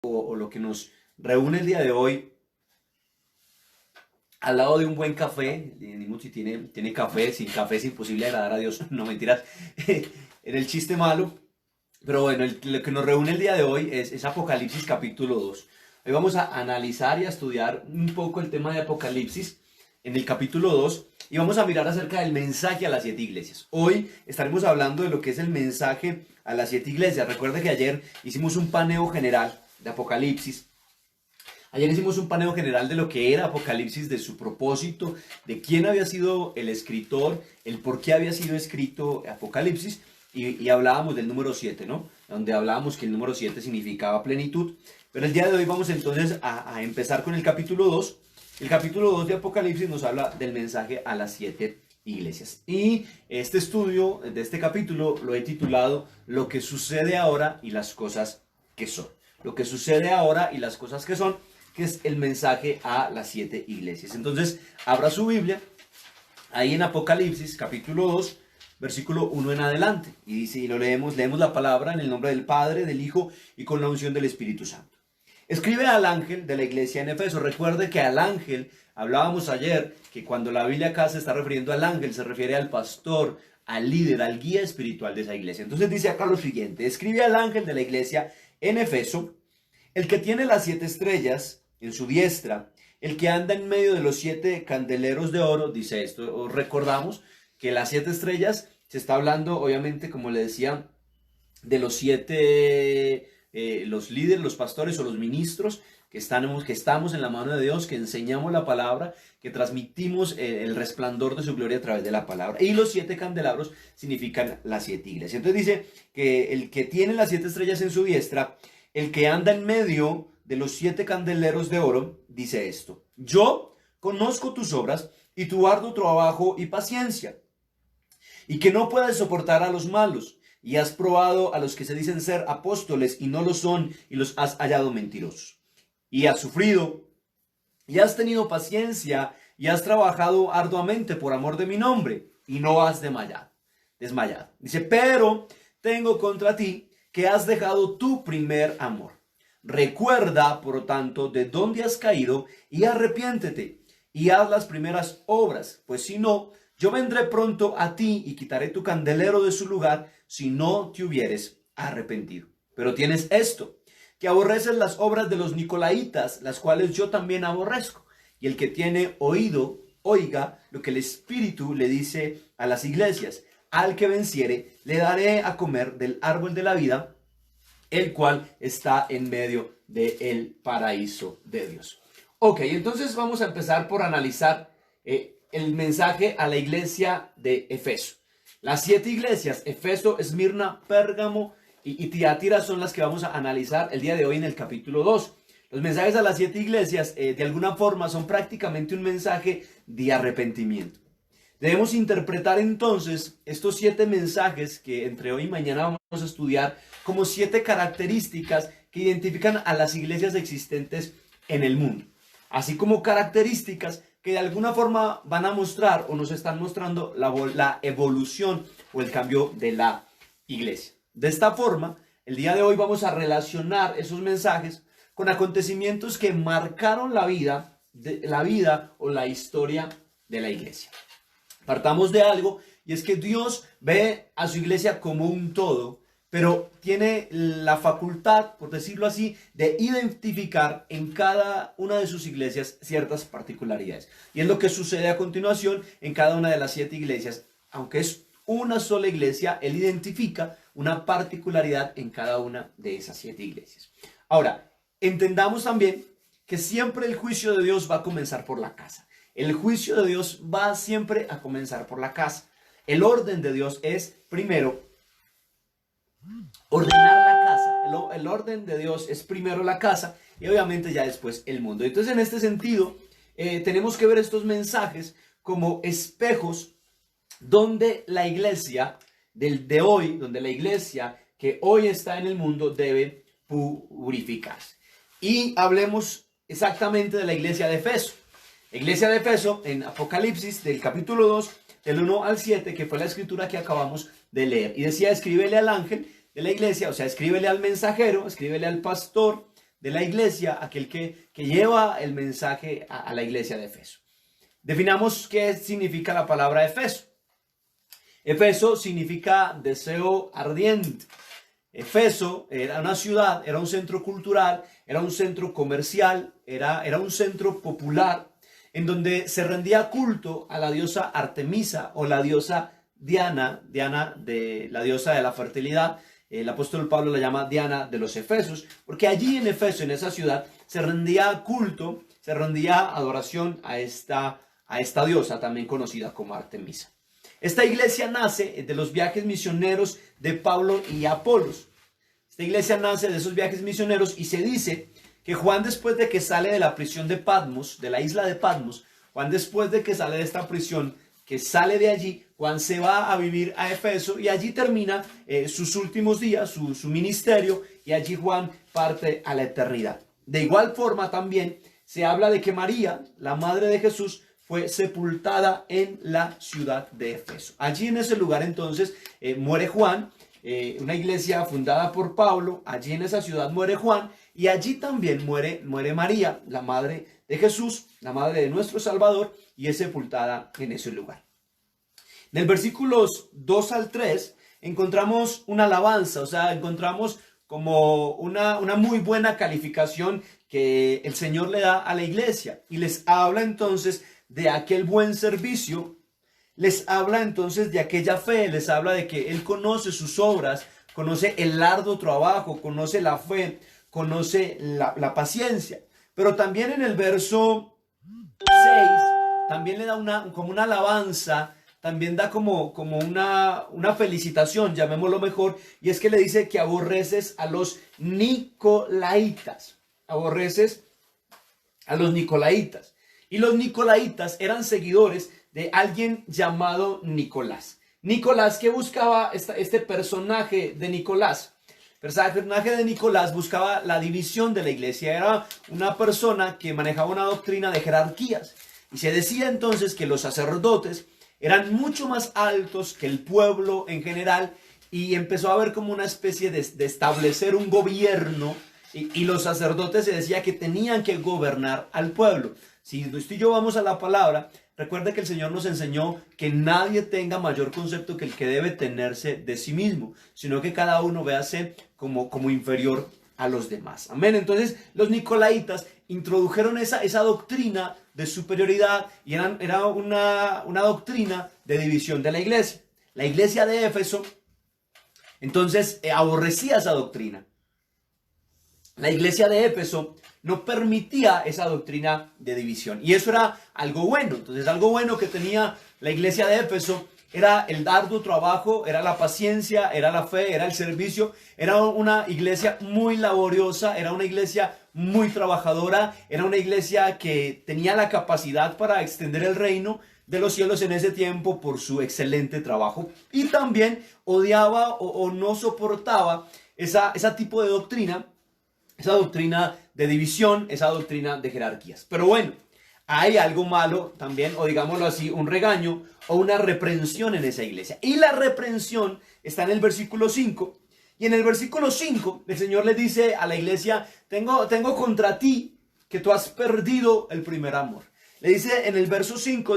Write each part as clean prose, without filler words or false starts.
o lo que nos reúne el día de hoy, al lado de un buen café, ni si tiene café, sin café es imposible agradar a Dios, no mentiras, en el chiste malo, pero bueno, lo que nos reúne el día de hoy es Apocalipsis capítulo 2. Hoy vamos a analizar y a estudiar un poco el tema de Apocalipsis en el capítulo 2 y vamos a mirar acerca del mensaje a las 7 iglesias. Hoy estaremos hablando de lo que es el mensaje a las 7 iglesias. Recuerda que ayer hicimos un paneo general de Apocalipsis. Ayer hicimos un paneo general de lo que era Apocalipsis, de su propósito, de quién había sido el escritor, el por qué había sido escrito Apocalipsis, y hablábamos del número 7, ¿no? Donde hablábamos que el número 7 significaba plenitud. Pero el día de hoy vamos entonces a empezar con el capítulo 2. El capítulo 2 de Apocalipsis nos habla del mensaje a las 7 iglesias. Y este estudio de este capítulo lo he titulado Lo que sucede ahora y las cosas que son. Lo que sucede ahora y las cosas que son, que es el mensaje a las 7 iglesias. Entonces, abra su Biblia, ahí en Apocalipsis, capítulo 2, versículo 1 en adelante. Y dice, y lo leemos la palabra en el nombre del Padre, del Hijo y con la unción del Espíritu Santo. Escribe al ángel de la iglesia en Efeso. Recuerde que al ángel, hablábamos ayer, que cuando la Biblia acá se está refiriendo al ángel, se refiere al pastor, al líder, al guía espiritual de esa iglesia. Entonces dice acá lo siguiente, escribe al ángel de la iglesia en Efeso, el que tiene las 7 estrellas en su diestra, el que anda en medio de los 7 candeleros de oro, dice esto. Recordamos que las 7 estrellas se está hablando, obviamente, como le decía, de los 7, los líderes, los pastores o los ministros que estamos en la mano de Dios, que enseñamos la palabra, que transmitimos el resplandor de su gloria a través de la palabra. Y los 7 candelabros significan las 7 iglesias. Entonces dice que el que tiene las 7 estrellas en su diestra, el que anda en medio de los 7 candeleros de oro, dice esto: yo conozco tus obras y tu arduo trabajo y paciencia, y que no puedes soportar a los malos, y has probado a los que se dicen ser apóstoles y no lo son, y los has hallado mentirosos. Y has sufrido, y has tenido paciencia, y has trabajado arduamente por amor de mi nombre, y no has desmayado. Dice, pero tengo contra ti que has dejado tu primer amor. Recuerda, por tanto, de dónde has caído y arrepiéntete y haz las primeras obras, pues si no, yo vendré pronto a ti y quitaré tu candelero de su lugar si no te hubieres arrepentido. Pero tienes esto, que aborreces las obras de los nicolaitas, las cuales yo también aborrezco. Y el que tiene oído, oiga lo que el Espíritu le dice a las iglesias. Al que venciere, le daré a comer del árbol de la vida, el cual está en medio del paraíso de Dios. Ok, entonces vamos a empezar por analizar el mensaje a la iglesia de Efeso. Las 7 iglesias, Efeso, Esmirna, Pérgamo y Tiatira, son las que vamos a analizar el día de hoy en el capítulo 2. Los mensajes a las 7 iglesias, de alguna forma, son prácticamente un mensaje de arrepentimiento. Debemos interpretar entonces estos 7 mensajes que entre hoy y mañana vamos a estudiar como 7 características que identifican a las iglesias existentes en el mundo, así como características que de alguna forma van a mostrar o nos están mostrando la evolución o el cambio de la iglesia. De esta forma, el día de hoy vamos a relacionar esos mensajes con acontecimientos que marcaron la vida o la historia de la iglesia. Partamos de algo, y es que Dios ve a su iglesia como un todo, pero tiene la facultad, por decirlo así, de identificar en cada una de sus iglesias ciertas particularidades. Y es lo que sucede a continuación en cada una de las 7 iglesias. Aunque es una sola iglesia, Él identifica una particularidad en cada una de esas 7 iglesias. Ahora, entendamos también que siempre el juicio de Dios va a comenzar por la casa. El juicio de Dios va siempre a comenzar por la casa. El orden de Dios es, primero, ordenar la casa. El orden de Dios es primero la casa y obviamente ya después el mundo. Entonces, en este sentido, tenemos que ver estos mensajes como espejos donde la iglesia de hoy, donde la iglesia que hoy está en el mundo debe purificarse. Y hablemos exactamente de la iglesia de Efeso. La iglesia de Efeso, en Apocalipsis, del capítulo 2, del 1 al 7, que fue la escritura que acabamos de leer. Y decía, escríbele al ángel de la iglesia, o sea, escríbele al mensajero, escríbele al pastor de la iglesia, aquel que lleva el mensaje a la iglesia de Efeso. Definamos qué significa la palabra Efeso. Efeso significa deseo ardiente. Efeso era una ciudad, era un centro cultural, era un centro comercial, era un centro popular en donde se rendía culto a la diosa Artemisa o la diosa Diana, la diosa de la fertilidad. El apóstol Pablo la llama Diana de los Efesos, porque allí en Efeso, en esa ciudad, se rendía culto, se rendía adoración a esta diosa, también conocida como Artemisa. Esta iglesia nace de los viajes misioneros de Pablo y Apolos. Esta iglesia nace de esos viajes misioneros y se dice que Juan, después de que sale de la prisión de Patmos, de la isla de Patmos, Juan, después de que sale de esta prisión, que sale de allí, Juan se va a vivir a Efeso y allí termina sus últimos días, su ministerio, y allí Juan parte a la eternidad. De igual forma también se habla de que María, la madre de Jesús, fue sepultada en la ciudad de Efeso. Allí en ese lugar entonces muere Juan, una iglesia fundada por Pablo. Allí en esa ciudad muere Juan y allí también muere María, la madre de Jesús, la madre de nuestro Salvador, y es sepultada en ese lugar. En el versículos 2 al 3 encontramos una alabanza, o sea, encontramos como una muy buena calificación que el Señor le da a la iglesia y les habla entonces de aquel buen servicio, les habla entonces de aquella fe, les habla de que Él conoce sus obras, conoce el arduo trabajo, conoce la fe, conoce la paciencia. Pero también en el verso 6, también le da como una alabanza, también da como una felicitación, llamémoslo mejor, y es que le dice que aborreces a los nicolaitas, aborreces a los nicolaitas. Y los nicolaitas eran seguidores de alguien llamado Nicolás. Nicolás, ¿qué buscaba este personaje de Nicolás? El personaje de Nicolás buscaba la división de la iglesia. Era una persona que manejaba una doctrina de jerarquías. Y se decía entonces que los sacerdotes eran mucho más altos que el pueblo en general. Y empezó a haber como una especie de establecer un gobierno. Y los sacerdotes se decía que tenían que gobernar al pueblo. Si usted y yo vamos a la palabra, recuerde que el Señor nos enseñó que nadie tenga mayor concepto que el que debe tenerse de sí mismo, sino que cada uno véase como inferior a los demás. Amén. Entonces los nicolaitas introdujeron esa doctrina de superioridad y era una doctrina de división de la iglesia. La iglesia de Éfeso entonces aborrecía esa doctrina. La iglesia de Éfeso no permitía esa doctrina de división. Y eso era algo bueno. Entonces, algo bueno que tenía la iglesia de Éfeso era el arduo trabajo, era la paciencia, era la fe, era el servicio. Era una iglesia muy laboriosa, era una iglesia muy trabajadora, era una iglesia que tenía la capacidad para extender el reino de los cielos en ese tiempo por su excelente trabajo. Y también odiaba o no soportaba esa tipo de doctrina. Esa doctrina de división, esa doctrina de jerarquías. Pero bueno, hay algo malo también, o digámoslo así, un regaño o una reprensión en esa iglesia. Y la reprensión está en el versículo 5. Y en el versículo 5, el Señor le dice a la iglesia, tengo contra ti que tú has perdido el primer amor. Le dice en el verso 4,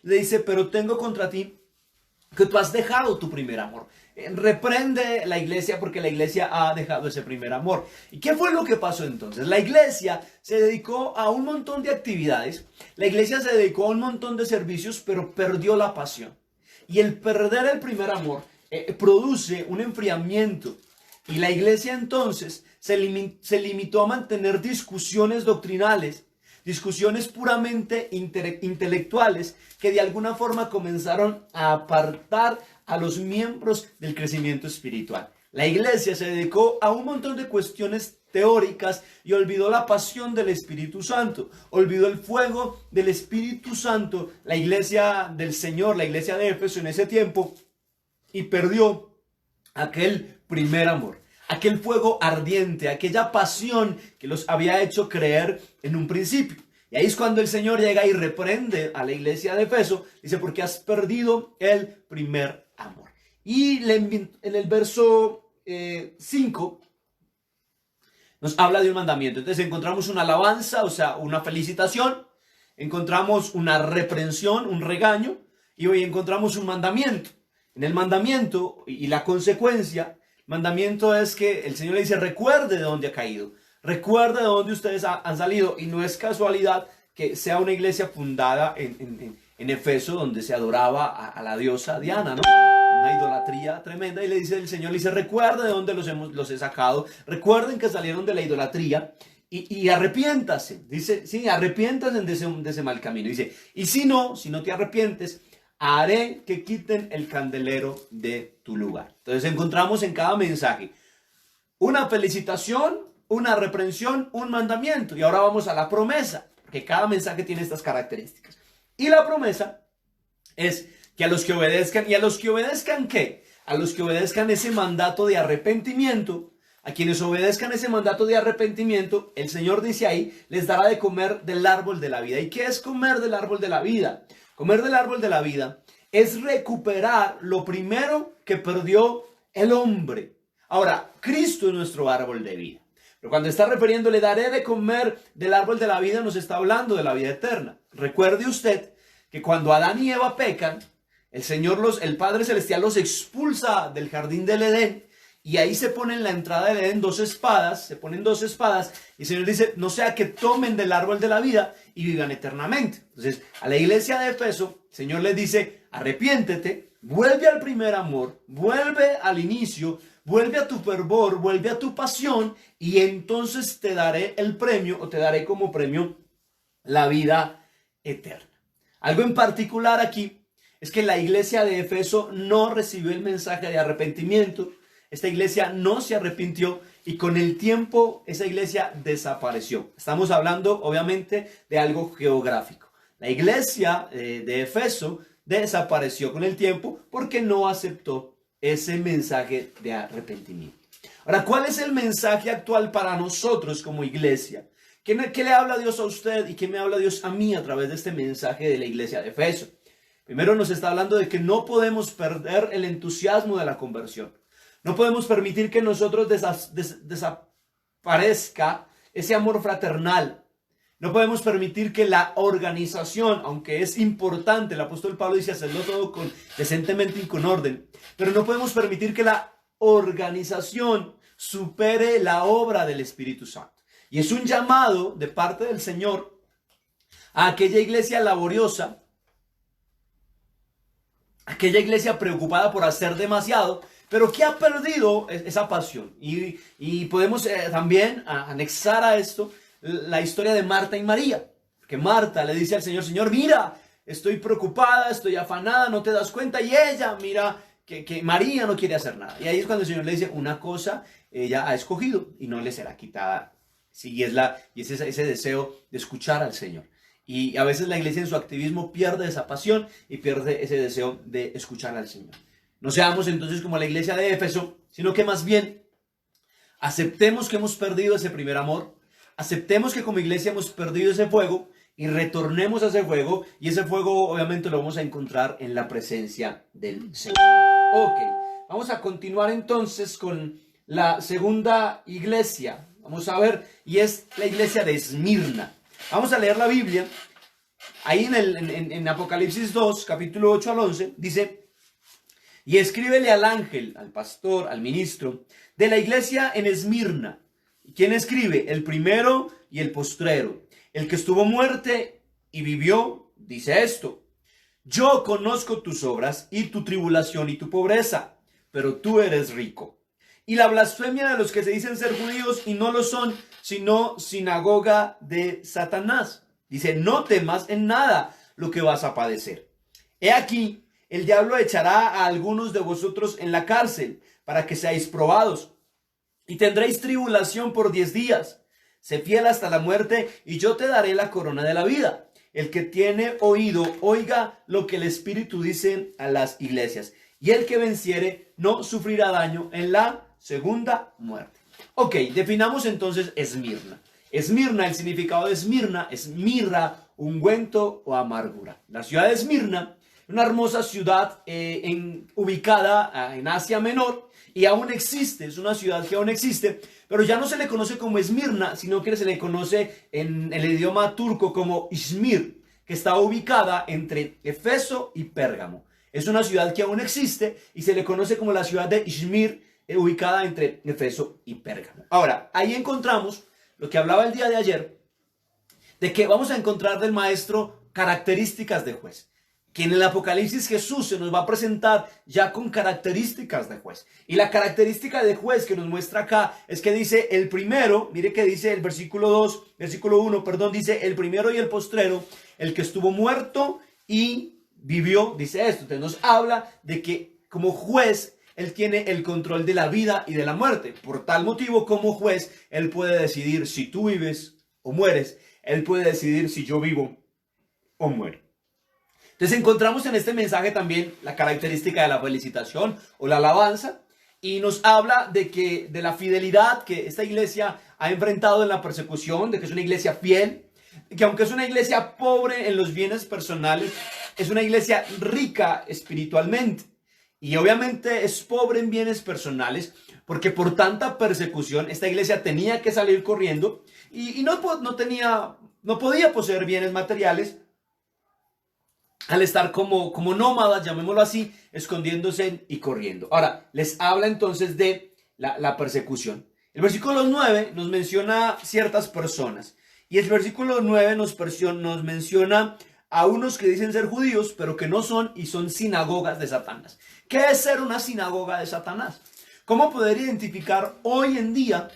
le dice, pero tengo contra ti que tú has dejado tu primer amor. Reprende la iglesia porque la iglesia ha dejado ese primer amor. ¿Y qué fue lo que pasó entonces? La iglesia se dedicó a un montón de actividades, la iglesia se dedicó a un montón de servicios, pero perdió la pasión. Y el perder el primer amor produce un enfriamiento. Y la iglesia entonces se limitó a mantener discusiones doctrinales, discusiones puramente intelectuales que de alguna forma comenzaron a apartar a los miembros del crecimiento espiritual. La iglesia se dedicó a un montón de cuestiones teóricas y olvidó la pasión del Espíritu Santo, olvidó el fuego del Espíritu Santo, la iglesia del Señor, la iglesia de Éfeso en ese tiempo, y perdió aquel primer amor, aquel fuego ardiente, aquella pasión que los había hecho creer en un principio. Y ahí es cuando el Señor llega y reprende a la iglesia de Éfeso, dice, porque has perdido el primer amor. Y en el verso 5, nos habla de un mandamiento. Entonces encontramos una alabanza, o sea, una felicitación, encontramos una reprensión, un regaño, y hoy encontramos un mandamiento. En el mandamiento y la consecuencia, el mandamiento es que el Señor le dice, recuerde de dónde ha caído, recuerde de dónde ustedes han salido, y no es casualidad que sea una iglesia fundada en Efeso, donde se adoraba a la diosa Diana, ¿no? Una idolatría tremenda, y le dice el Señor, le dice, recuerde de dónde los he sacado, recuerden que salieron de la idolatría, y arrepiéntase, dice, sí, arrepiéntase de ese mal camino, dice, y si no te arrepientes, haré que quiten el candelero de tu lugar. Entonces encontramos en cada mensaje una felicitación, una reprensión, un mandamiento, y ahora vamos a la promesa, porque cada mensaje tiene estas características, y la promesa es que a los que obedezcan, ¿y a los que obedezcan qué? A los que obedezcan ese mandato de arrepentimiento, a quienes obedezcan ese mandato de arrepentimiento, el Señor dice ahí, les dará de comer del árbol de la vida. ¿Y qué es comer del árbol de la vida? Comer del árbol de la vida es recuperar lo primero que perdió el hombre. Ahora, Cristo es nuestro árbol de vida. Pero cuando está refiriendo, le daré de comer del árbol de la vida, nos está hablando de la vida eterna. Recuerde usted que cuando Adán y Eva pecan, el Padre Celestial los expulsa del jardín del Edén, y ahí se ponen en la entrada del Edén se ponen dos espadas, y el Señor dice, no sea que tomen del árbol de la vida y vivan eternamente. Entonces, a la iglesia de Efeso, el Señor les dice, arrepiéntete, vuelve al primer amor, vuelve al inicio, vuelve a tu fervor, vuelve a tu pasión, y entonces te daré el premio, o te daré como premio la vida eterna. Algo en particular aquí es que la iglesia de Efeso no recibió el mensaje de arrepentimiento. Esta iglesia no se arrepintió y con el tiempo esa iglesia desapareció. Estamos hablando obviamente de algo geográfico. La iglesia de Efeso desapareció con el tiempo porque no aceptó ese mensaje de arrepentimiento. Ahora, ¿cuál es el mensaje actual para nosotros como iglesia? ¿Qué le habla Dios a usted y qué me habla Dios a mí a través de este mensaje de la iglesia de Efeso? Primero nos está hablando de que no podemos perder el entusiasmo de la conversión. No podemos permitir que nosotros desaparezca ese amor fraternal. No podemos permitir que la organización, aunque es importante, el apóstol Pablo dice hacerlo todo decentemente y con orden, pero no podemos permitir que la organización supere la obra del Espíritu Santo. Y es un llamado de parte del Señor a aquella iglesia laboriosa, aquella iglesia preocupada por hacer demasiado, pero que ha perdido esa pasión. Y podemos también anexar a esto la historia de Marta y María. Que Marta le dice al Señor, Señor, mira, estoy preocupada, estoy afanada, no te das cuenta. Y ella, mira, que María no quiere hacer nada. Y ahí es cuando el Señor le dice, una cosa ella ha escogido y no le será quitada. Sí, y es ese deseo de escuchar al Señor. Y a veces la iglesia en su activismo pierde esa pasión y pierde ese deseo de escuchar al Señor. No seamos entonces como la iglesia de Éfeso, sino que más bien aceptemos que hemos perdido ese primer amor, aceptemos que como iglesia hemos perdido ese fuego y retornemos a ese fuego, y ese fuego obviamente lo vamos a encontrar en la presencia del Señor. Ok, vamos a continuar entonces con la segunda iglesia. Vamos a ver, y es la iglesia de Esmirna. Vamos a leer la Biblia. Ahí en Apocalipsis 2, capítulo 8 al 11, dice, y escríbele al ángel, al pastor, al ministro, de la iglesia en Esmirna. ¿Quién escribe? El primero y el postrero, el que estuvo muerte y vivió, dice esto, yo conozco tus obras y tu tribulación y tu pobreza, pero tú eres rico. Y la blasfemia de los que se dicen ser judíos y no lo son, sino sinagoga de Satanás. Dice, no temas en nada lo que vas a padecer. He aquí, el diablo echará a algunos de vosotros en la cárcel para que seáis probados. Y tendréis tribulación por 10 días. Sé fiel hasta la muerte y yo te daré la corona de la vida. El que tiene oído, oiga lo que el Espíritu dice a las iglesias. Y el que venciere no sufrirá daño en la segunda muerte. Ok, definamos entonces Esmirna. Esmirna, el significado de Esmirna es mirra, ungüento o amargura. La ciudad de Esmirna, una hermosa ciudad ubicada en Asia Menor y aún existe, es una ciudad que aún existe, pero ya no se le conoce como Esmirna, sino que se le conoce en el idioma turco como Izmir, que está ubicada entre Éfeso y Pérgamo. Es una ciudad que aún existe y se le conoce como la ciudad de Izmir, ubicada entre Éfeso y Pérgamo. Ahora, ahí encontramos lo que hablaba el día de ayer, de que vamos a encontrar del maestro características de juez, que en el Apocalipsis Jesús se nos va a presentar ya con características de juez. Y la característica de juez que nos muestra acá es que dice el primero, mire que dice el versículo 1, perdón, dice el primero y el postrero, el que estuvo muerto y vivió, dice esto. Entonces nos habla de que como juez él tiene el control de la vida y de la muerte. Por tal motivo, como juez, él puede decidir si tú vives o mueres. Él puede decidir si yo vivo o muero. Entonces encontramos en este mensaje también la característica de la felicitación o la alabanza. Y nos habla de la fidelidad que esta iglesia ha enfrentado en la persecución, de que es una iglesia fiel, que aunque es una iglesia pobre en los bienes personales, es una iglesia rica espiritualmente. Y obviamente es pobre en bienes personales porque por tanta persecución esta iglesia tenía que salir corriendo y no podía poseer bienes materiales al estar como nómadas, llamémoslo así, escondiéndose y corriendo. Ahora, les habla entonces de la persecución. El versículo 9 nos menciona ciertas personas y el versículo 9 nos menciona a unos que dicen ser judíos, pero que no son y son sinagogas de Satanás. ¿Qué es ser una sinagoga de Satanás? ¿Cómo poder identificar hoy en día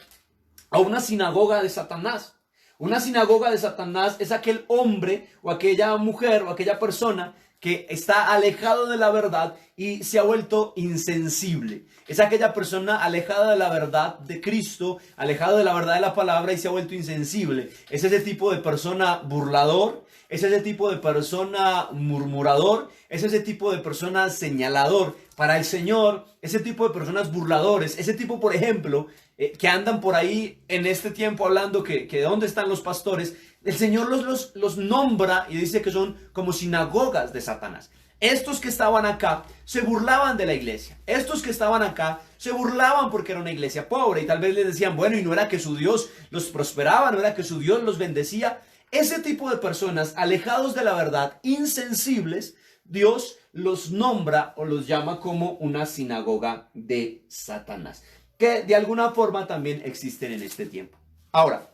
a una sinagoga de Satanás? Una sinagoga de Satanás es aquel hombre o aquella mujer o aquella persona que está alejado de la verdad y se ha vuelto insensible. Es aquella persona alejada de la verdad de Cristo, alejada de la verdad de la palabra y se ha vuelto insensible. Es ese tipo de persona burlador, es ese tipo de persona murmurador, es ese tipo de persona señalador. Para el Señor, ese tipo de personas burladores, ese tipo, por ejemplo, que andan por ahí en este tiempo hablando que de dónde están los pastores, el Señor los nombra y dice que son como sinagogas de Satanás. Estos que estaban acá se burlaban de la iglesia. Estos que estaban acá se burlaban porque era una iglesia pobre y tal vez les decían, bueno, y no era que su Dios los prosperaba, no era que su Dios los bendecía. Ese tipo de personas alejados de la verdad, insensibles, Dios los nombra o los llama como una sinagoga de Satanás, que de alguna forma también existen en este tiempo. Ahora,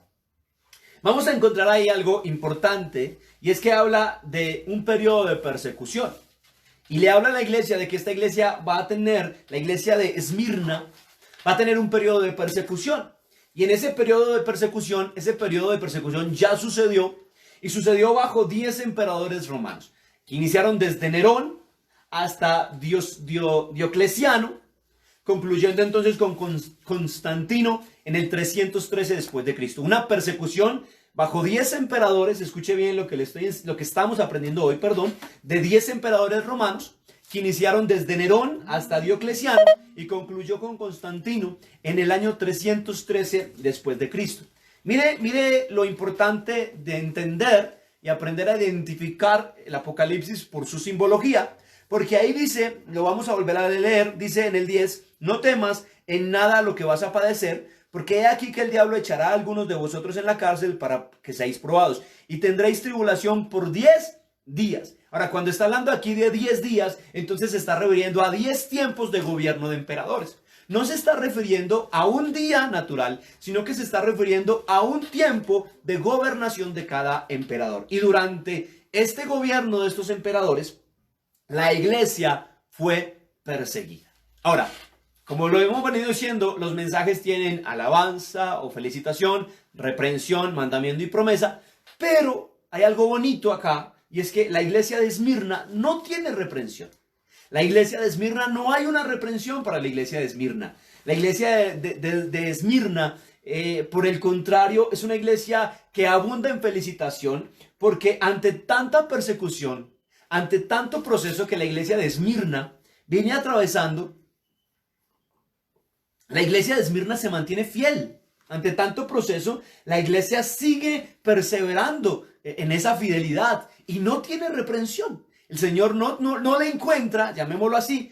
vamos a encontrar ahí algo importante y es que habla de un periodo de persecución. Y le habla a la iglesia de que esta iglesia va a tener, la iglesia de Esmirna, va a tener un periodo de persecución. Y en ese periodo de persecución ya sucedió y sucedió bajo 10 emperadores romanos, que iniciaron desde Nerón hasta Diocleciano, concluyendo entonces con Constantino en el 313 después de Cristo. Una persecución bajo 10 emperadores, escuche bien lo que estamos aprendiendo hoy, de 10 emperadores romanos que iniciaron desde Nerón hasta Diocleciano y concluyó con Constantino en el año 313 después de Cristo. Mire lo importante de entender y aprender a identificar el Apocalipsis por su simbología, porque ahí dice, lo vamos a volver a leer, dice en el 10, no temas en nada lo que vas a padecer, porque he aquí que el diablo echará a algunos de vosotros en la cárcel para que seáis probados, y tendréis tribulación por 10 días. Ahora, cuando está hablando aquí de 10 días, entonces se está refiriendo a 10 tiempos de gobierno de emperadores. No se está refiriendo a un día natural, sino que se está refiriendo a un tiempo de gobernación de cada emperador. Y durante este gobierno de estos emperadores, la iglesia fue perseguida. Ahora, como lo hemos venido diciendo, los mensajes tienen alabanza o felicitación, reprensión, mandamiento y promesa, pero hay algo bonito acá, y es que la iglesia de Esmirna no tiene reprensión. La iglesia de Esmirna, no hay una reprensión para la iglesia de Esmirna. La iglesia de Esmirna, por el contrario, es una iglesia que abunda en felicitación, porque ante tanta persecución, ante tanto proceso que la iglesia de Esmirna viene atravesando, la iglesia de Esmirna se mantiene fiel. Ante tanto proceso, la iglesia sigue perseverando en esa fidelidad y no tiene reprensión. El Señor no le encuentra, llamémoslo así,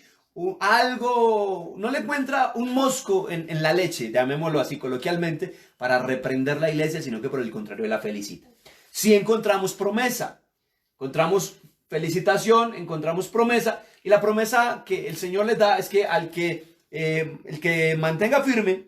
algo, no le encuentra un mosco en la leche, llamémoslo así coloquialmente, para reprender la iglesia, sino que por el contrario la felicita. Si encontramos promesa, encontramos felicitación, encontramos promesa, y la promesa que el Señor les da es que el que mantenga firme,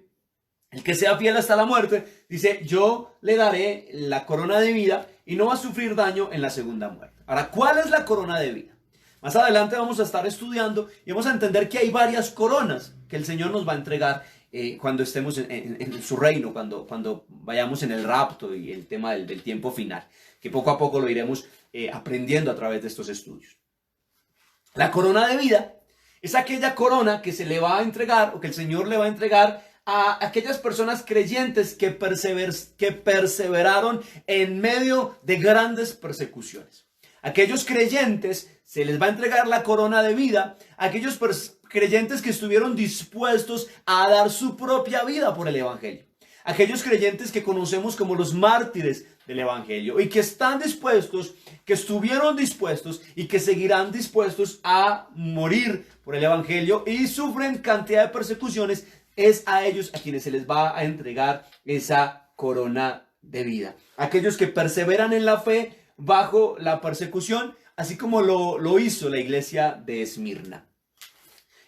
el que sea fiel hasta la muerte, dice, yo le daré la corona de vida y no va a sufrir daño en la segunda muerte. Ahora, ¿cuál es la corona de vida? Más adelante vamos a estar estudiando y vamos a entender que hay varias coronas que el Señor nos va a entregar cuando estemos en su reino, cuando vayamos en el rapto y el tema del tiempo final, que poco a poco lo iremos aprendiendo a través de estos estudios. La corona de vida es aquella corona que se le va a entregar o que el Señor le va a entregar a aquellas personas creyentes que perseveraron en medio de grandes persecuciones. Aquellos creyentes se les va a entregar la corona de vida, a aquellos creyentes que estuvieron dispuestos a dar su propia vida por el Evangelio. Aquellos creyentes que conocemos como los mártires del Evangelio y que están dispuestos, que estuvieron dispuestos y que seguirán dispuestos a morir por el Evangelio y sufren cantidad de persecuciones, es a ellos a quienes se les va a entregar esa corona de vida. Aquellos que perseveran en la fe bajo la persecución, así como lo hizo la iglesia de Esmirna.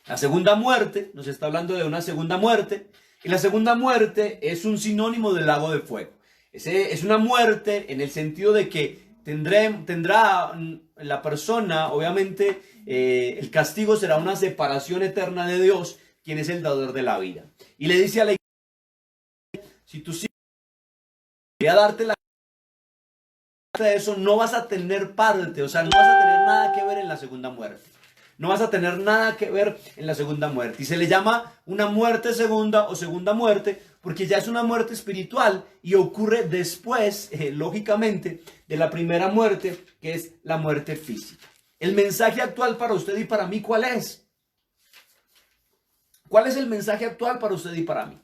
La segunda muerte, nos está hablando de una segunda muerte, y la segunda muerte es un sinónimo del lago de fuego. Es una muerte en el sentido de que tendrá la persona, obviamente, el castigo será una separación eterna de Dios, quien es el dador de la vida. Y le dice a la iglesia, si tú sigues, voy a darte la de eso, no vas a tener parte, o sea, no vas a tener nada que ver en la segunda muerte. No vas a tener nada que ver en la segunda muerte. Y se le llama una muerte segunda o segunda muerte porque ya es una muerte espiritual y ocurre después, lógicamente, de la primera muerte, que es la muerte física. El mensaje actual para usted y para mí, ¿cuál es? ¿Cuál es el mensaje actual para usted y para mí?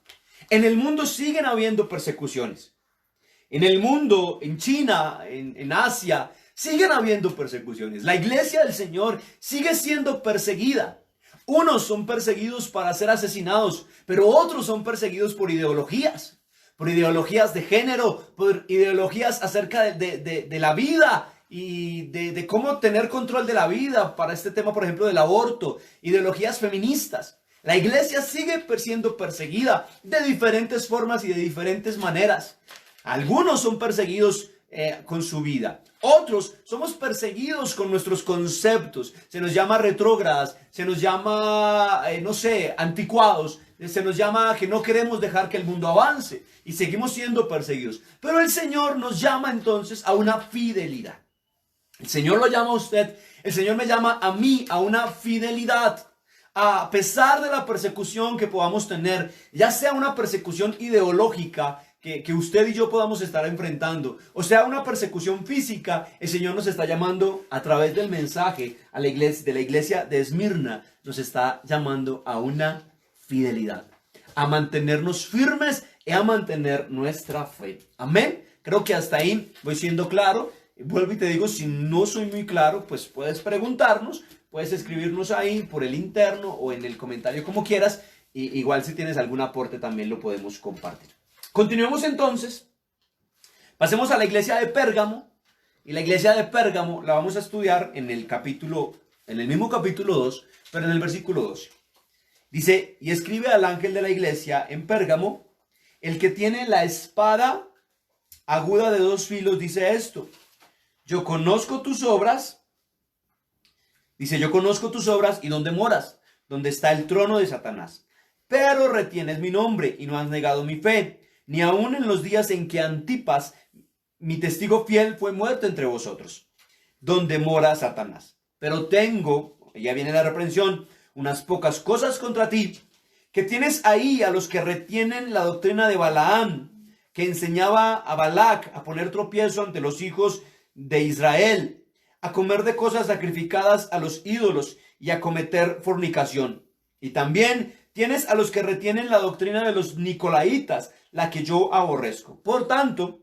En el mundo siguen habiendo persecuciones. En el mundo, en China, en Asia, siguen habiendo persecuciones. La iglesia del Señor sigue siendo perseguida. Unos son perseguidos para ser asesinados, pero otros son perseguidos por ideologías de género, por ideologías acerca de la vida y de cómo tener control de la vida, para este tema, por ejemplo, del aborto, ideologías feministas. La iglesia sigue siendo perseguida de diferentes formas y de diferentes maneras. Algunos son perseguidos con su vida. Otros somos perseguidos con nuestros conceptos. Se nos llama retrógradas, se nos llama, no sé, anticuados. Se nos llama que no queremos dejar que el mundo avance y seguimos siendo perseguidos. Pero el Señor nos llama entonces a una fidelidad. El Señor lo llama a usted, el Señor me llama a mí a una fidelidad. A pesar de la persecución que podamos tener, ya sea una persecución ideológica que usted y yo podamos estar enfrentando, o sea una persecución física, el Señor nos está llamando a través del mensaje a la iglesia, de la iglesia de Esmirna, nos está llamando a una fidelidad, a mantenernos firmes y a mantener nuestra fe. Amén. Creo que hasta ahí voy siendo claro. Vuelvo y te digo, si no soy muy claro, pues puedes preguntarnos, puedes escribirnos ahí por el interno o en el comentario como quieras. Y igual si tienes algún aporte también lo podemos compartir. Continuemos entonces. Pasemos a la iglesia de Pérgamo. Y la iglesia de Pérgamo la vamos a estudiar en el mismo capítulo 2, pero en el versículo 12. Dice, y escribe al ángel de la iglesia en Pérgamo, el que tiene la espada aguda de 2 filos, dice esto. Yo conozco tus obras. Dice, yo conozco tus obras y dónde moras, donde está el trono de Satanás. Pero retienes mi nombre y no has negado mi fe, ni aun en los días en que Antipas, mi testigo fiel, fue muerto entre vosotros, donde mora Satanás. Pero tengo, ya viene la reprensión, unas pocas cosas contra ti, que tienes ahí a los que retienen la doctrina de Balaam, que enseñaba a Balac a poner tropiezo ante los hijos de Israel, a comer de cosas sacrificadas a los ídolos y a cometer fornicación. Y también tienes a los que retienen la doctrina de los nicolaitas, la que yo aborrezco. Por tanto,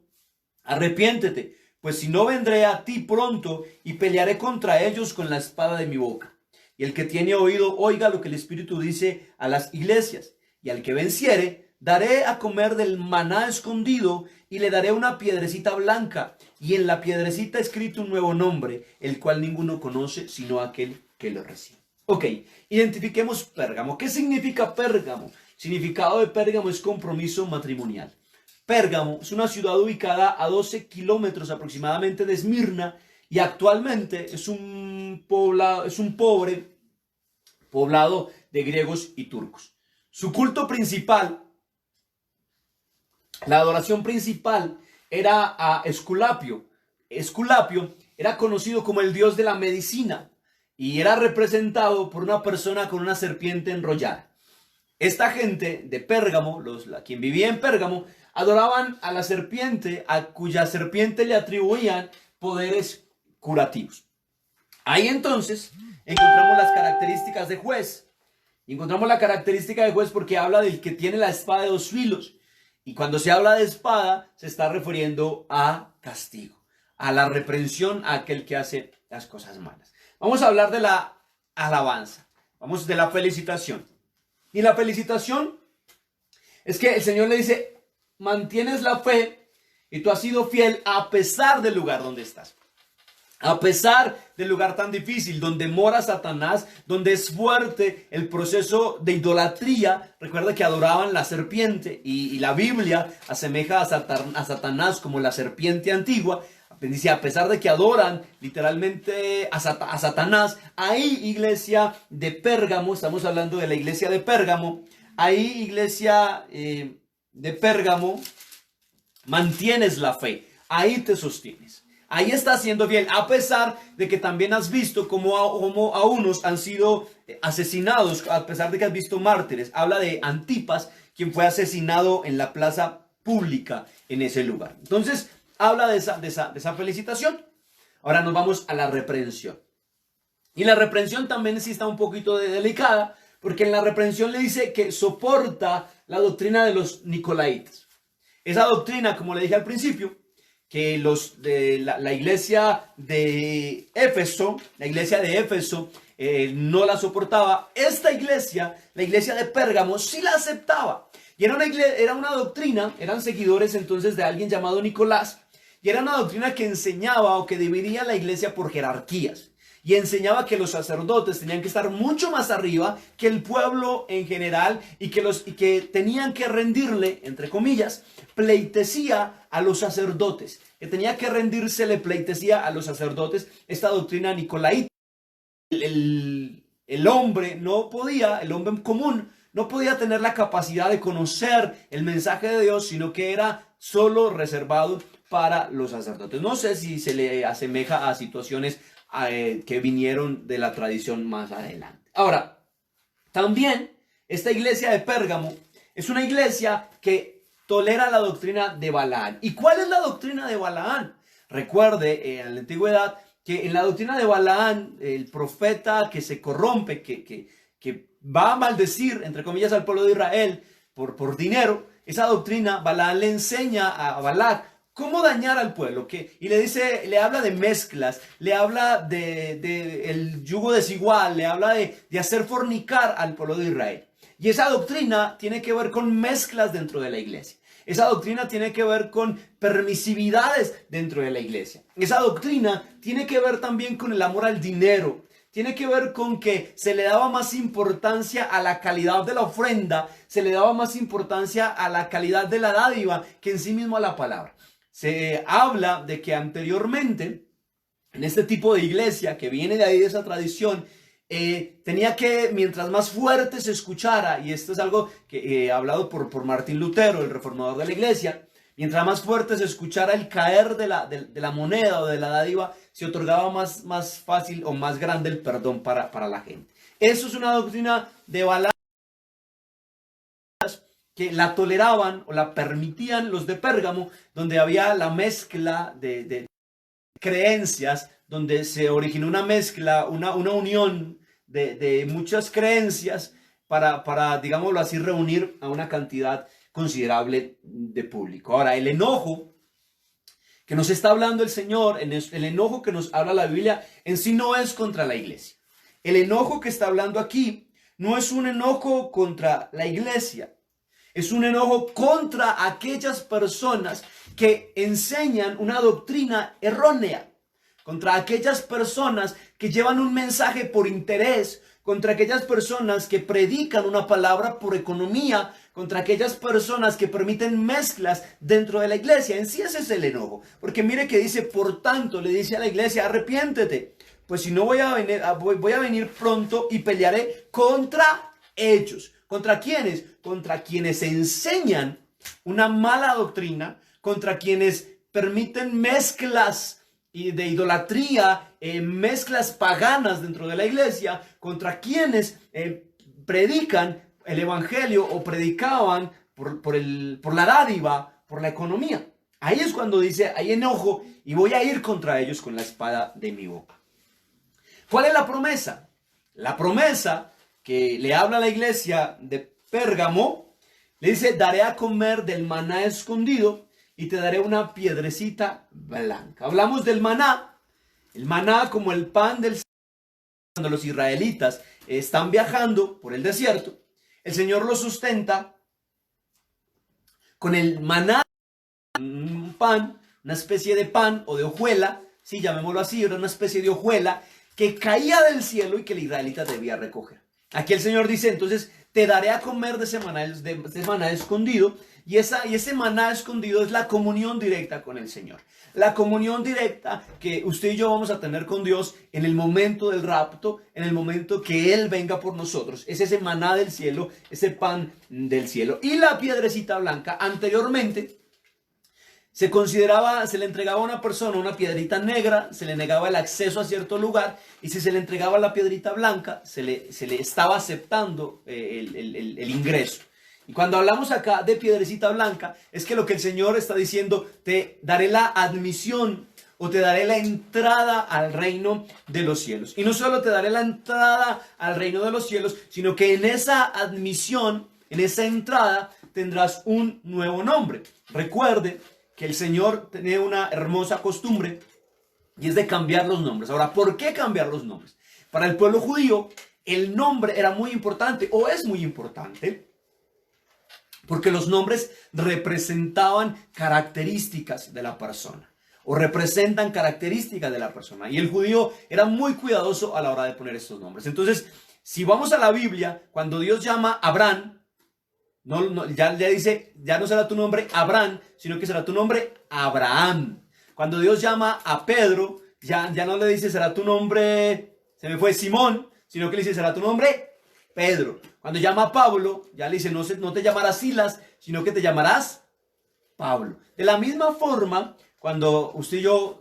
arrepiéntete, pues si no vendré a ti pronto y pelearé contra ellos con la espada de mi boca. Y el que tiene oído, oiga lo que el Espíritu dice a las iglesias. Y al que venciere, daré a comer del maná escondido y le daré una piedrecita blanca. Y en la piedrecita escrito un nuevo nombre, el cual ninguno conoce sino aquel que lo recibe. Ok, identifiquemos Pérgamo. ¿Qué significa Pérgamo? Significado de Pérgamo es compromiso matrimonial. Pérgamo es una ciudad ubicada a 12 kilómetros aproximadamente de Esmirna y actualmente es un pobre poblado de griegos y turcos. Su culto principal, la adoración principal era a Esculapio. Esculapio era conocido como el dios de la medicina y era representado por una persona con una serpiente enrollada. Esta gente de Pérgamo, quien vivía en Pérgamo, adoraban a la serpiente, a cuya serpiente le atribuían poderes curativos. Ahí entonces encontramos las características de juez. Encontramos la característica de juez porque habla del que tiene la espada de 2 filos. Y cuando se habla de espada, se está refiriendo a castigo, a la reprensión a aquel que hace las cosas malas. Vamos a hablar de la alabanza. Vamos de la felicitación. Y la felicitación es que el Señor le dice, mantienes la fe y tú has sido fiel a pesar del lugar donde estás. A pesar del lugar tan difícil, donde mora Satanás, donde es fuerte el proceso de idolatría. Recuerda que adoraban la serpiente y la Biblia asemeja a Satanás como la serpiente antigua. Dice, a pesar de que adoran literalmente a Satanás, ahí iglesia de Pérgamo, estamos hablando de la iglesia de Pérgamo, ahí iglesia de Pérgamo, mantienes la fe, ahí te sostienes. Ahí estás siendo fiel, a pesar de que también has visto cómo a unos han sido asesinados, a pesar de que has visto mártires. Habla de Antipas, quien fue asesinado en la plaza pública en ese lugar. Entonces, habla de esa felicitación. Ahora nos vamos a la reprensión. Y la reprensión también sí está un poquito delicada, porque en la reprensión le dice que soporta la doctrina de los nicolaitas. Esa doctrina, como le dije al principio, que los de la iglesia de Éfeso, no la soportaba. Esta iglesia, la iglesia de Pérgamo, sí la aceptaba. Y era una doctrina, eran seguidores entonces de alguien llamado Nicolás, y era una doctrina que enseñaba o que dividía la iglesia por jerarquías. Y enseñaba que los sacerdotes tenían que estar mucho más arriba que el pueblo en general y que tenían que rendirle, entre comillas, pleitesía a los sacerdotes. Que tenía que rendírsele pleitesía a los sacerdotes. Esta doctrina nicolaíta. El hombre común, no podía tener la capacidad de conocer el mensaje de Dios, sino que era solo reservado para los sacerdotes. No sé si se le asemeja a situaciones que vinieron de la tradición más adelante. Ahora, también esta iglesia de Pérgamo es una iglesia que tolera la doctrina de Balaán. ¿Y cuál es la doctrina de Balaán? Recuerde, en la antigüedad, que en la doctrina de Balaán, el profeta que se corrompe, que va a maldecir, entre comillas, al pueblo de Israel por dinero, esa doctrina, Balaán le enseña a Balac cómo dañar al pueblo, y le habla de mezclas, le habla de el yugo desigual, le habla de hacer fornicar al pueblo de Israel. Y esa doctrina tiene que ver con mezclas dentro de la iglesia. Esa doctrina tiene que ver con permisividades dentro de la iglesia. Esa doctrina tiene que ver también con el amor al dinero. Tiene que ver con que se le daba más importancia a la calidad de la ofrenda, se le daba más importancia a la calidad de la dádiva que en sí mismo a la palabra. Se habla de que anteriormente, en este tipo de iglesia que viene de ahí de esa tradición, tenía que, mientras más fuerte se escuchara, y esto es algo que hablado por Martín Lutero, el reformador de la iglesia, mientras más fuerte se escuchara el caer de la moneda o de la dádiva, se otorgaba más fácil o más grande el perdón para la gente. Eso es una doctrina de Balaam que la toleraban o la permitían los de Pérgamo, donde había la mezcla de creencias, donde se originó una mezcla, una unión de muchas creencias para, digámoslo así, reunir a una cantidad considerable de público. Ahora, el enojo que nos está hablando el Señor, el enojo que nos habla la Biblia, en sí no es contra la iglesia. el enojo que está hablando aquí no es un enojo contra la iglesia. Es un enojo contra aquellas personas que enseñan una doctrina errónea, contra aquellas personas que llevan un mensaje por interés, contra aquellas personas que predican una palabra por economía, contra aquellas personas que permiten mezclas dentro de la iglesia. En sí ese es el enojo, porque mire que dice, por tanto, le dice a la iglesia, arrepiéntete, pues si no voy a venir pronto y pelearé contra ellos. ¿Contra quiénes? Contra quienes enseñan una mala doctrina, contra quienes permiten mezclas de idolatría, mezclas paganas dentro de la iglesia, contra quienes predican el evangelio o predicaban por la dádiva, por la economía. Ahí es cuando dice, hay enojo y voy a ir contra ellos con la espada de mi boca. ¿Cuál es la promesa? La promesa que le habla a la iglesia de Pérgamo, le dice, daré a comer del maná escondido y te daré una piedrecita blanca. Hablamos del maná, el maná como el pan del cuando los israelitas están viajando por el desierto, el Señor los sustenta con el maná, un pan, una especie de pan o de hojuela, sí, llamémoslo así, era una especie de hojuela que caía del cielo y que el israelita debía recoger. Aquí el Señor dice, entonces te daré a comer de ese maná escondido, y ese maná escondido es la comunión directa con el Señor. La comunión directa que usted y yo vamos a tener con Dios en el momento del rapto, en el momento que Él venga por nosotros. Es ese maná del cielo, ese pan del cielo. Y la piedrecita blanca, anteriormente se le entregaba a una persona una piedrita negra, se le negaba el acceso a cierto lugar, y si se le entregaba la piedrita blanca, se le estaba aceptando el ingreso. Y cuando hablamos acá de piedrecita blanca, es que lo que el Señor está diciendo, te daré la admisión o te daré la entrada al reino de los cielos. Y no solo te daré la entrada al reino de los cielos, sino que en esa admisión, en esa entrada, tendrás un nuevo nombre. Recuerde que el Señor tenía una hermosa costumbre y es de cambiar los nombres. Ahora, ¿por qué cambiar los nombres? Para el pueblo judío, el nombre era muy importante o es muy importante porque los nombres representaban características de la persona o representan características de la persona. Y el judío era muy cuidadoso a la hora de poner estos nombres. Entonces, si vamos a la Biblia, cuando Dios llama a Abraham, ya dice, ya no será tu nombre Abraham, sino que será tu nombre Abraham. Cuando Dios llama a Pedro, ya no le dice, será tu nombre, se me fue Simón, sino que le dice, será tu nombre Pedro. Cuando llama a Pablo, ya le dice, no te llamarás Silas, sino que te llamarás Pablo. De la misma forma, cuando usted y yo,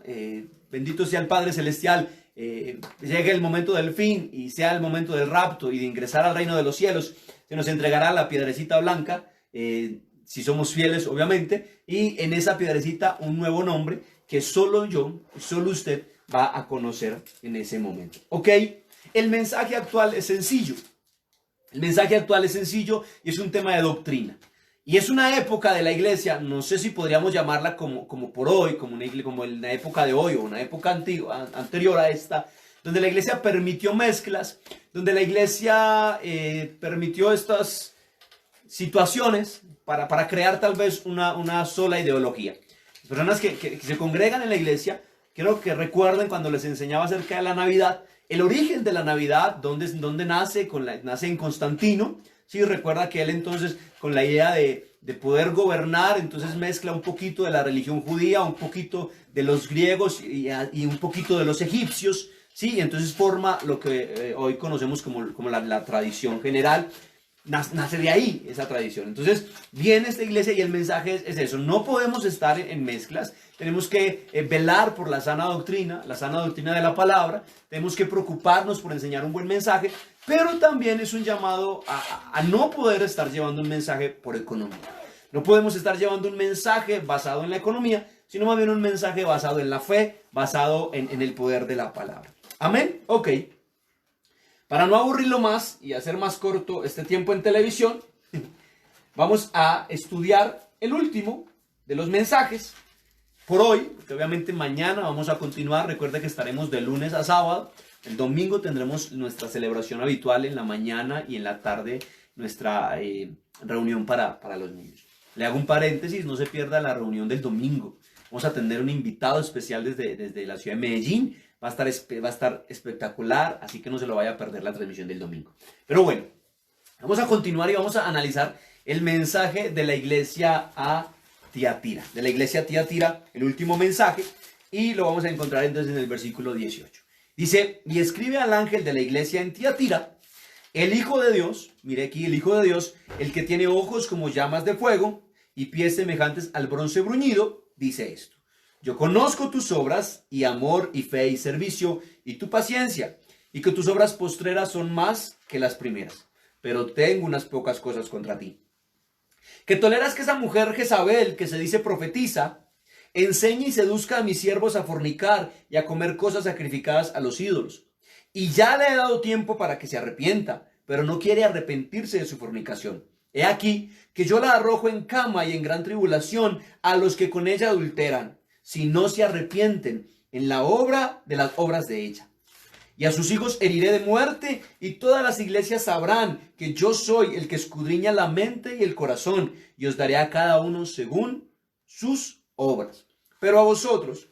bendito sea el Padre Celestial, llegue el momento del fin y sea el momento del rapto y de ingresar al reino de los cielos, se nos entregará la piedrecita blanca, si somos fieles obviamente, y en esa piedrecita un nuevo nombre que solo yo, solo usted va a conocer en ese momento. ¿Ok? El mensaje actual es sencillo. El mensaje actual es sencillo y es un tema de doctrina. Y es una época de la iglesia, no sé si podríamos llamarla como por hoy, como en la época de hoy o una época anterior a esta, donde la iglesia permitió mezclas, donde la iglesia permitió estas situaciones para crear tal vez una sola ideología. Las personas que se congregan en la iglesia, quiero que recuerden cuando les enseñaba acerca de la Navidad, el origen de la Navidad, donde nace, nace en Constantino. Sí, recuerda que él entonces con la idea de poder gobernar, entonces mezcla un poquito de la religión judía, un poquito de los griegos y un poquito de los egipcios, sí, entonces forma lo que hoy conocemos como la tradición general. Nace de ahí esa tradición. Entonces viene esta iglesia y el mensaje es eso. No podemos estar en mezclas. Tenemos que velar por la sana doctrina de la palabra. Tenemos que preocuparnos por enseñar un buen mensaje. Pero también es un llamado a no poder estar llevando un mensaje por economía. No podemos estar llevando un mensaje basado en la economía, sino más bien un mensaje basado en la fe, basado en el poder de la palabra. ¿Amén? Ok. Para no aburrirlo más y hacer más corto este tiempo en televisión, vamos a estudiar el último de los mensajes por hoy, porque obviamente mañana vamos a continuar. Recuerda que estaremos de lunes a sábado. El domingo tendremos nuestra celebración habitual en la mañana y en la tarde nuestra reunión para los niños. Le hago un paréntesis, no se pierda la reunión del domingo. Vamos a tener un invitado especial desde la ciudad de Medellín. Va a estar espectacular, así que no se lo vaya a perder la transmisión del domingo. Pero bueno, vamos a continuar y vamos a analizar el mensaje de la iglesia a Tiatira. De la iglesia a Tiatira, el último mensaje, y lo vamos a encontrar entonces en el versículo 18. Dice, y escribe al ángel de la iglesia en Tiatira, el Hijo de Dios, mire aquí, el Hijo de Dios, el que tiene ojos como llamas de fuego y pies semejantes al bronce bruñido, dice esto. Yo conozco tus obras y amor y fe y servicio y tu paciencia, y que tus obras postreras son más que las primeras, pero tengo unas pocas cosas contra ti. Que toleras que esa mujer Jezabel, que se dice profetiza, enseñe y seduzca a mis siervos a fornicar y a comer cosas sacrificadas a los ídolos. Y ya le he dado tiempo para que se arrepienta, pero no quiere arrepentirse de su fornicación. He aquí que yo la arrojo en cama y en gran tribulación a los que con ella adulteran, si no se arrepienten en la obra de las obras de ella. Y a sus hijos heriré de muerte, y todas las iglesias sabrán que yo soy el que escudriña la mente y el corazón, y os daré a cada uno según sus obras. Pero a vosotros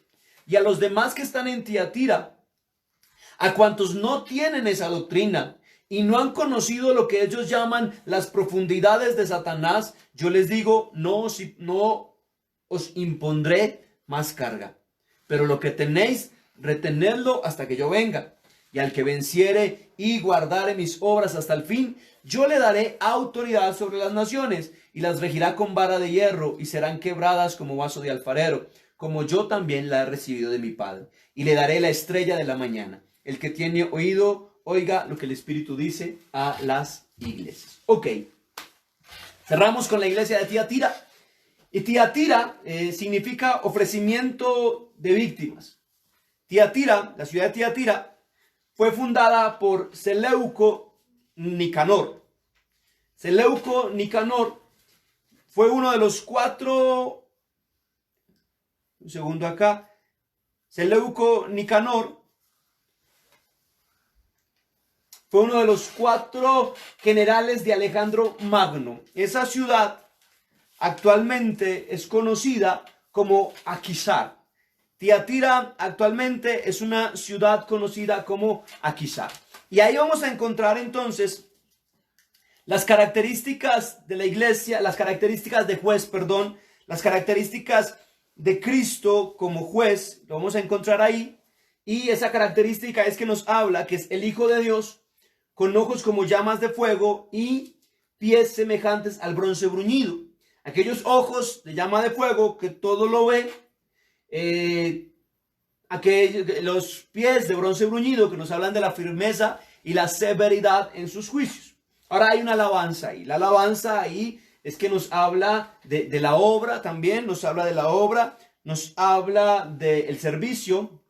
y a los demás que están en Tiatira, a cuantos no tienen esa doctrina y no han conocido lo que ellos llaman las profundidades de Satanás, yo les digo, no os impondré más carga. Pero lo que tenéis, retenedlo hasta que yo venga. Y al que venciere y guardare mis obras hasta el fin, yo le daré autoridad sobre las naciones, y las regirá con vara de hierro, y serán quebradas como vaso de alfarero, como yo también la he recibido de mi Padre. Y le daré la estrella de la mañana. El que tiene oído, oiga lo que el Espíritu dice a las iglesias. Ok, cerramos con la iglesia de Tiatira. Y Tiatira significa ofrecimiento de víctimas. Tiatira, la ciudad de Tiatira, fue fundada por Seleuco Nicanor. Seleuco Nicanor fue uno de los cuatro. Un segundo acá. Seleuco Nicanor fue uno de los 4 generales de Alejandro Magno. Esa ciudad actualmente es conocida como Aquisar. Tiatira actualmente es una ciudad conocida como Aquisar. Y ahí vamos a encontrar entonces las características de la iglesia, las características de juez, perdón, las características de Cristo como juez, lo vamos a encontrar ahí. Y esa característica es que nos habla que es el Hijo de Dios, con ojos como llamas de fuego y pies semejantes al bronce bruñido. Aquellos ojos de llama de fuego que todo lo ve, los pies de bronce bruñido que nos hablan de la firmeza y la severidad en sus juicios. Ahora hay una alabanza ahí. La alabanza ahí es que nos habla de la obra también, nos habla de la obra, nos habla del servicio,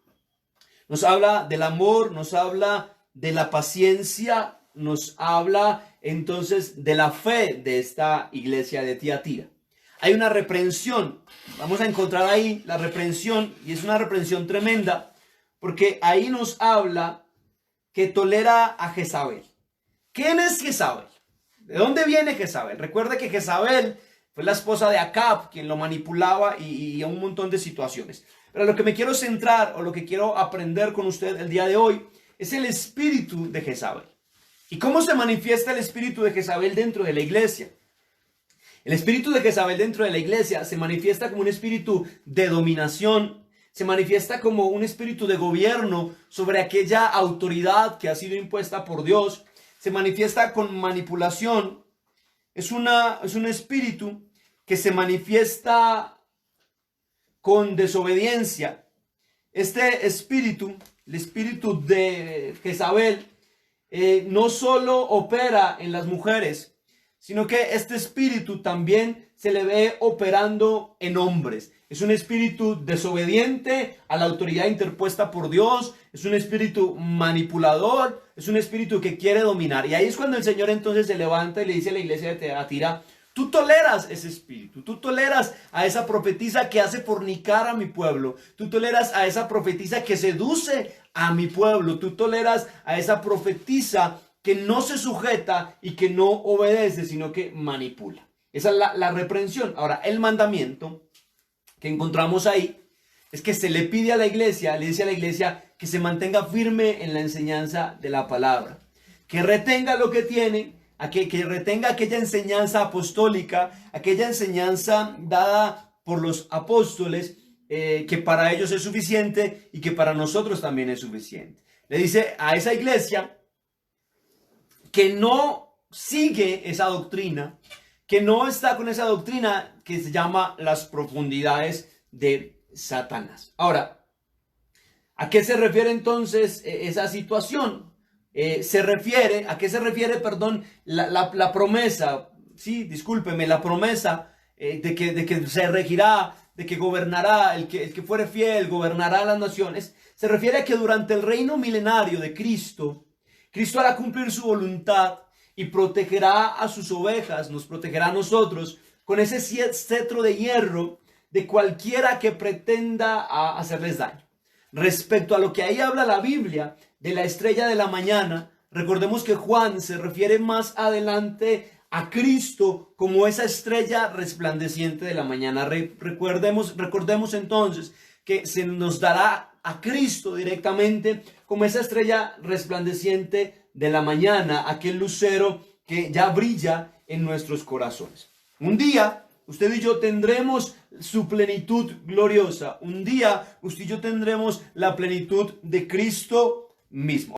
nos habla del amor, nos habla de la paciencia, nos habla entonces de la fe de esta iglesia de Tiatira. Hay una reprensión, vamos a encontrar ahí la reprensión, y es una reprensión tremenda, porque ahí nos habla que tolera a Jezabel. ¿Quién es Jezabel? ¿De dónde viene Jezabel? Recuerda que Jezabel fue la esposa de Acab, quien lo manipulaba y un montón de situaciones. Pero lo que me quiero centrar, o lo que quiero aprender con usted el día de hoy, es el espíritu de Jezabel. ¿Y cómo se manifiesta el espíritu de Jezabel dentro de la iglesia? El espíritu de Jezabel dentro de la iglesia se manifiesta como un espíritu de dominación, se manifiesta como un espíritu de gobierno sobre aquella autoridad que ha sido impuesta por Dios, se manifiesta con manipulación, es un espíritu que se manifiesta con desobediencia. Este espíritu, el espíritu de Jezabel, no solo opera en las mujeres, sino que este espíritu también se le ve operando en hombres. Es un espíritu desobediente a la autoridad interpuesta por Dios, es un espíritu manipulador, es un espíritu que quiere dominar. Y ahí es cuando el Señor entonces se levanta y le dice a la iglesia de Tiatira, Tú toleras ese espíritu, tú toleras a esa profetisa que hace fornicar a mi pueblo, tú toleras a esa profetisa que seduce a mi pueblo, tú toleras a esa profetisa que no se sujeta y que no obedece, sino que manipula. Esa es la reprensión. Ahora, el mandamiento que encontramos ahí es que se le pide a la iglesia, le dice a la iglesia que se mantenga firme en la enseñanza de la palabra, que retenga lo que tiene, que retenga aquella enseñanza apostólica, aquella enseñanza dada por los apóstoles, que para ellos es suficiente y que para nosotros también es suficiente. Le dice a esa iglesia que no sigue esa doctrina, que no está con esa doctrina que se llama las profundidades de Satanás. Ahora, ¿a qué se refiere entonces esa situación? ¿A qué se refiere, perdón, la promesa? Sí, discúlpeme, la promesa de que se regirá, de que gobernará, el que fuere fiel, gobernará las naciones. Se refiere a que durante el reino milenario de Cristo, Cristo hará cumplir su voluntad y protegerá a sus ovejas, nos protegerá a nosotros con ese cetro de hierro de cualquiera que pretenda hacerles daño. Respecto a lo que ahí habla la Biblia de la estrella de la mañana, recordemos que Juan se refiere más adelante a Cristo como esa estrella resplandeciente de la mañana. Recordemos entonces que se nos dará a Cristo directamente como esa estrella resplandeciente de la mañana, aquel lucero que ya brilla en nuestros corazones. Un día usted y yo tendremos su plenitud gloriosa. Un día usted y yo tendremos la plenitud de Cristo mismo.